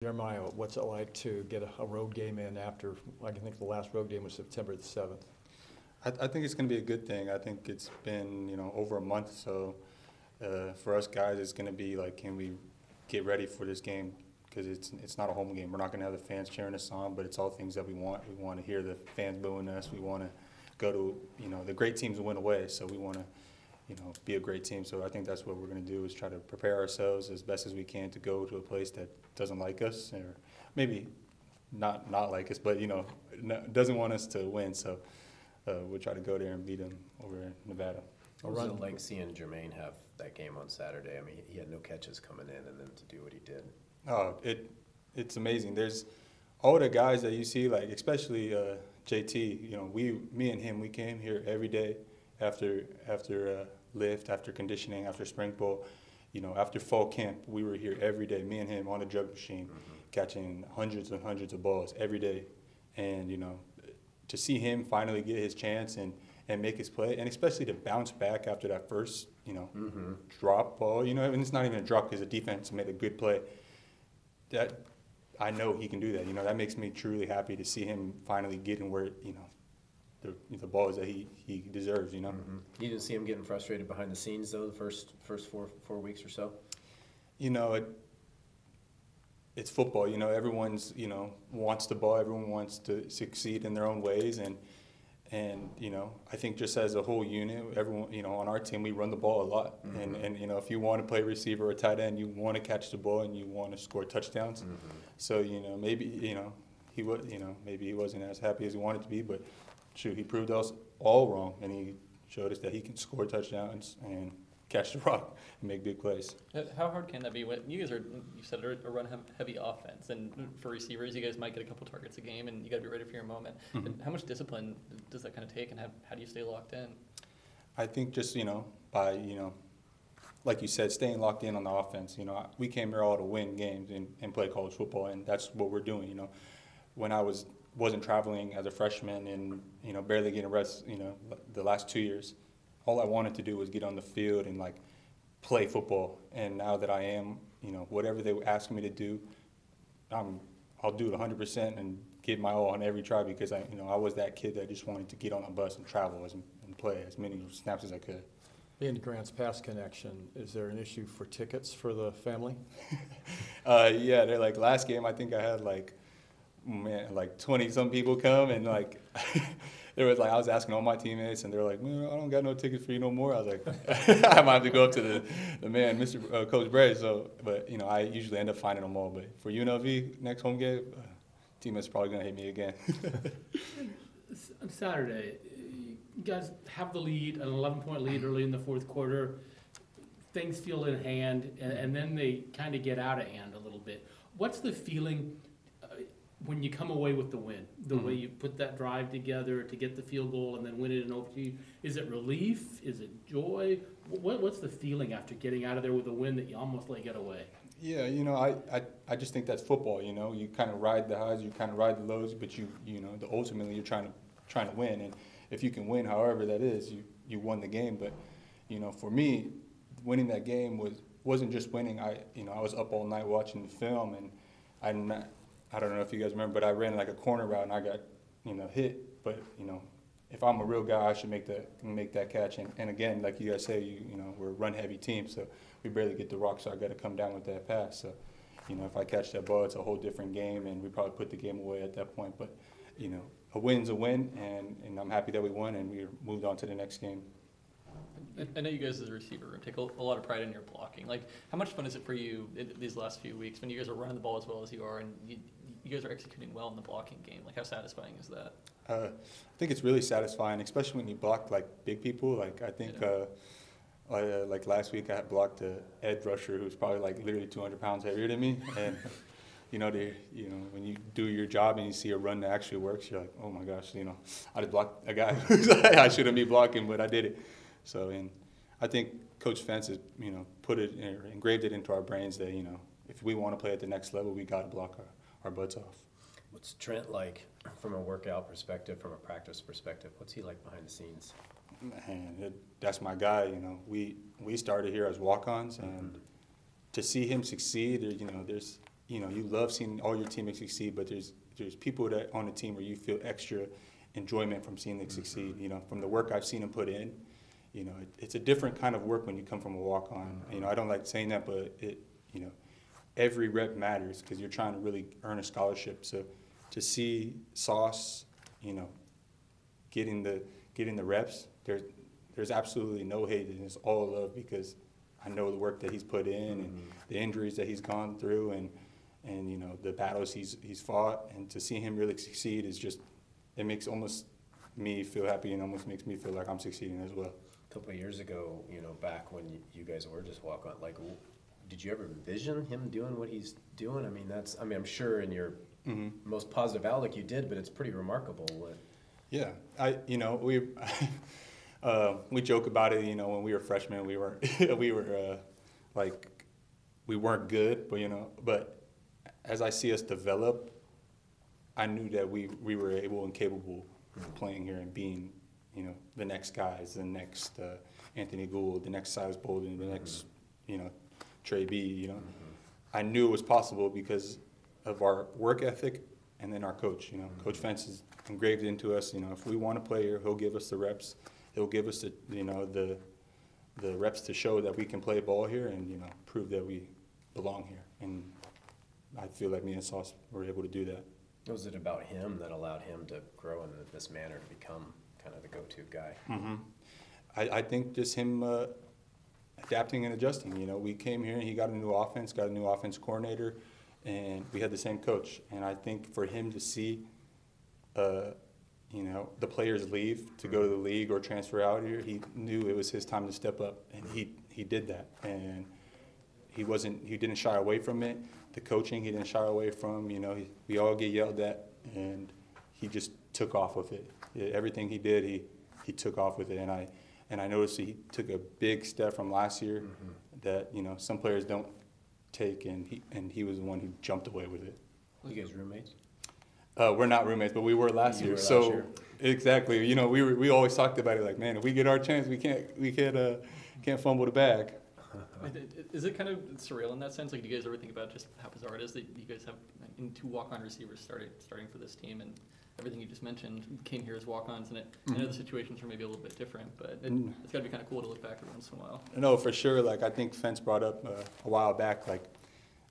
Jeremiah, what's it like to get a road game in after, I think the last road game was September the 7th? I think it's going to be a good thing. I think it's been, over a month. So for us guys, it's going to be like, can we get ready for this game? Because it's not a home game. We're not going to have the fans cheering us on, but it's all things that we want. We want to hear the fans booing us. We want to go to, the great teams win away. So we want to, be a great team. So I think that's what we're going to do is try to prepare ourselves as best as we can to go to a place that doesn't like us, or maybe not like us, but, doesn't want us to win. So we'll try to go there and beat them over in Nevada. What was it like seeing Jermaine have that game on Saturday? I mean, he had no catches coming in, and then to do what he did. Oh, it's amazing. There's all the guys that you see, like especially JT. Me and him, we came here every day after lift, after conditioning, after spring ball. After fall camp, we were here every day. Me and him on the jug machine, catching hundreds and hundreds of balls every day, and to see him finally get his chance and make his play, and especially to bounce back after that first, drop ball, and it's not even a drop because the defense made a good play. That I know he can do that. That makes me truly happy to see him finally getting where, the balls that he deserves, You didn't see him getting frustrated behind the scenes, though, the first four weeks or so? It's football. Everyone's, wants the ball. Everyone wants to succeed in their own ways. And I think just as a whole unit, everyone, on our team, we run the ball a lot. And if you want to play receiver or tight end, you want to catch the ball and you want to score touchdowns. So, maybe, maybe he wasn't as happy as he wanted to be, but shoot, he proved us all wrong, and he showed us that he can score touchdowns and catch the rock and make big plays. How hard can that be? When you guys you said a run-heavy offense, and for receivers, you guys might get a couple targets a game, and you got to be ready for your moment. But how much discipline does that kind of take, and how do you stay locked in? I think just by like you said, staying locked in on the offense. We came here all to win games and play college football, and that's what we're doing. When I wasn't traveling as a freshman and barely getting rest, the last 2 years, all I wanted to do was get on the field and play football. And now that I am, whatever they ask me to do, I'll do it 100% and give my all on every try, because I was that kid that just wanted to get on a bus and travel and play as many snaps as I could. Being Grants Pass connection, is there an issue for tickets for the family? Yeah, they're last game I think I had 20 some people come, and there was I was asking all my teammates, and they're like, man, I don't got no tickets for you no more. I was like, I might have to go up to the man, Mr. Coach Bray. So, but I usually end up finding them all. But for UNLV next home game, teammates probably gonna hate me again. On Saturday, you guys have the lead, an 11-point lead early in the fourth quarter. Things feel in hand, and then they kind of get out of hand a little bit. What's the feeling when you come away with the win, the way you put that drive together to get the field goal and then win it in overtime? Is it relief? Is it joy? What's the feeling after getting out of there with a win that you almost let get away? Yeah, I just think that's football. You kind of ride the highs, you kind of ride the lows, but ultimately you're trying to win. And if you can win, however that is, you won the game. But for me, winning that game wasn't just winning. I was up all night watching the film, and I don't know if you guys remember, but I ran a corner route and I got, hit. But, if I'm a real guy, I should make that catch. And again, like you guys say, we're a run-heavy team, so we barely get the rock, so I got to come down with that pass. So, if I catch that ball, it's a whole different game, and we probably put the game away at that point. But, a win's a win, and I'm happy that we won, and we moved on to the next game. I know you guys as a receiver take a lot of pride in your blocking. How much fun is it for you these last few weeks when you guys are running the ball as well as you are, and you guys are executing well in the blocking game? How satisfying is that? I think it's really satisfying, especially when you block big people. I think last week I had blocked a edge rusher who's probably literally 200 pounds heavier than me, and when you do your job and you see a run that actually works, you're like, oh my gosh, I just blocked a guy who's I shouldn't be blocking, but I did it. So, and I think Coach Fentz has, engraved it into our brains that, if we want to play at the next level, we got to block our butts off. What's Trent like from a workout perspective, from a practice perspective? What's he like behind the scenes? Man, that's my guy. We started here as walk-ons, and to see him succeed, you know, you love seeing all your teammates succeed, but there's people that on the team where you feel extra enjoyment from seeing them succeed. You know, from the work I've seen them put in, you know, it's a different kind of work when you come from a walk-on. You know, I don't like saying that, but you know, every rep matters because you're trying to really earn a scholarship. So to see Sauce, you know, getting the reps, there's absolutely no hate, and it's all love because I know the work that he's put in and the injuries that he's gone through and you know, the battles he's fought, and to see him really succeed is just, it makes almost me feel happy and almost makes me feel like I'm succeeding as well. A couple of years ago, you know, back when you guys were just walk-on, like, did you ever envision him doing what he's doing? I mean, I'm sure in your most positive outlook you did, but it's pretty remarkable. Yeah, you know, we joke about it. You know, when we were freshmen, we weren't good, but you know, but as I see us develop, I knew that we were able and capable of playing here and being, you know, the next guys, the next Anthony Gould, the next Silas Bolden, the next, you know, Trey B. You know, I knew it was possible because of our work ethic and then our coach. You know, Coach Fentz has engraved into us. You know, if we want to play here, he'll give us the reps. He'll give us the, you know, the reps to show that we can play ball here and, you know, prove that we belong here. And I feel like me and Sauce were able to do that. What was it about him that allowed him to grow in this manner to become kind of the go-to guy? I think just him adapting and adjusting. You know, we came here and he got a new offense coordinator, and we had the same coach. And I think for him to see, you know, the players leave to go to the league or transfer out here, he knew it was his time to step up, and he did that. And he didn't shy away from it. The coaching, he didn't shy away from. You know, we all get yelled at, and he just took off with it. Everything he did, he took off with it. And I noticed he took a big step from last year that, you know, some players don't take, and he was the one who jumped away with it. You guys roommates? We're not roommates, but we were last year. So exactly, you know, we always talked about it like, man, if we get our chance, we can't fumble the bag. Is it kind of surreal in that sense? Like, do you guys ever think about just how bizarre it is that you guys have two walk-on receivers starting for this team, and everything you just mentioned came here as walk-ons, and I know the situations are maybe a little bit different, but it's got to be kind of cool to look back every once in a while. No, for sure. Like, I think Fence brought up a while back, like,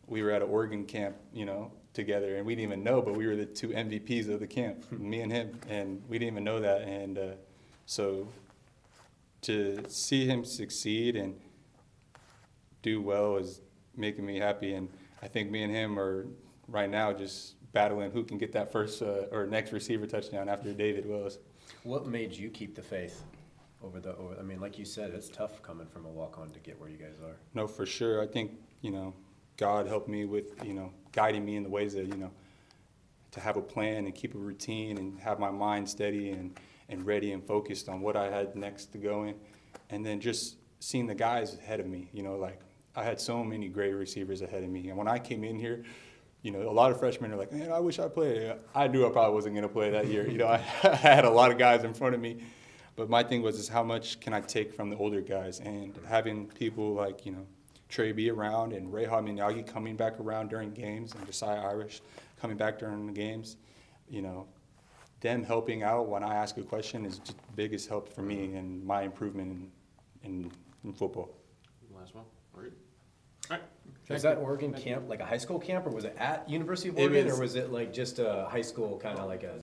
we were at an Oregon camp, you know, together, and we didn't even know, but we were the two MVPs of the camp, me and him, and we didn't even know that. And so to see him succeed and do well is making me happy. And I think me and him are right now just battling who can get that first or next receiver touchdown after David Willis. What made you keep the faith over I mean, like you said, it's tough coming from a walk-on to get where you guys are. No, for sure. I think, you know, God helped me with, you know, guiding me in the ways that, you know, to have a plan and keep a routine and have my mind steady and ready and focused on what I had next to go in. And then just seeing the guys ahead of me, you know, like I had so many great receivers ahead of me. And when I came in here, you know, a lot of freshmen are like, man, I wish I played. I knew I probably wasn't going to play that year. You know, I had a lot of guys in front of me. But my thing was, is how much can I take from the older guys? And having people like, you know, Trey B around and Ray Minyagi coming back around during games and Josiah Irish coming back during the games, you know, them helping out when I ask a question is just the biggest help for me and my improvement in football. Last one. All right. Was that Oregon camp like a high school camp, or was it at University of Oregon, or was it like just a high school kind of like a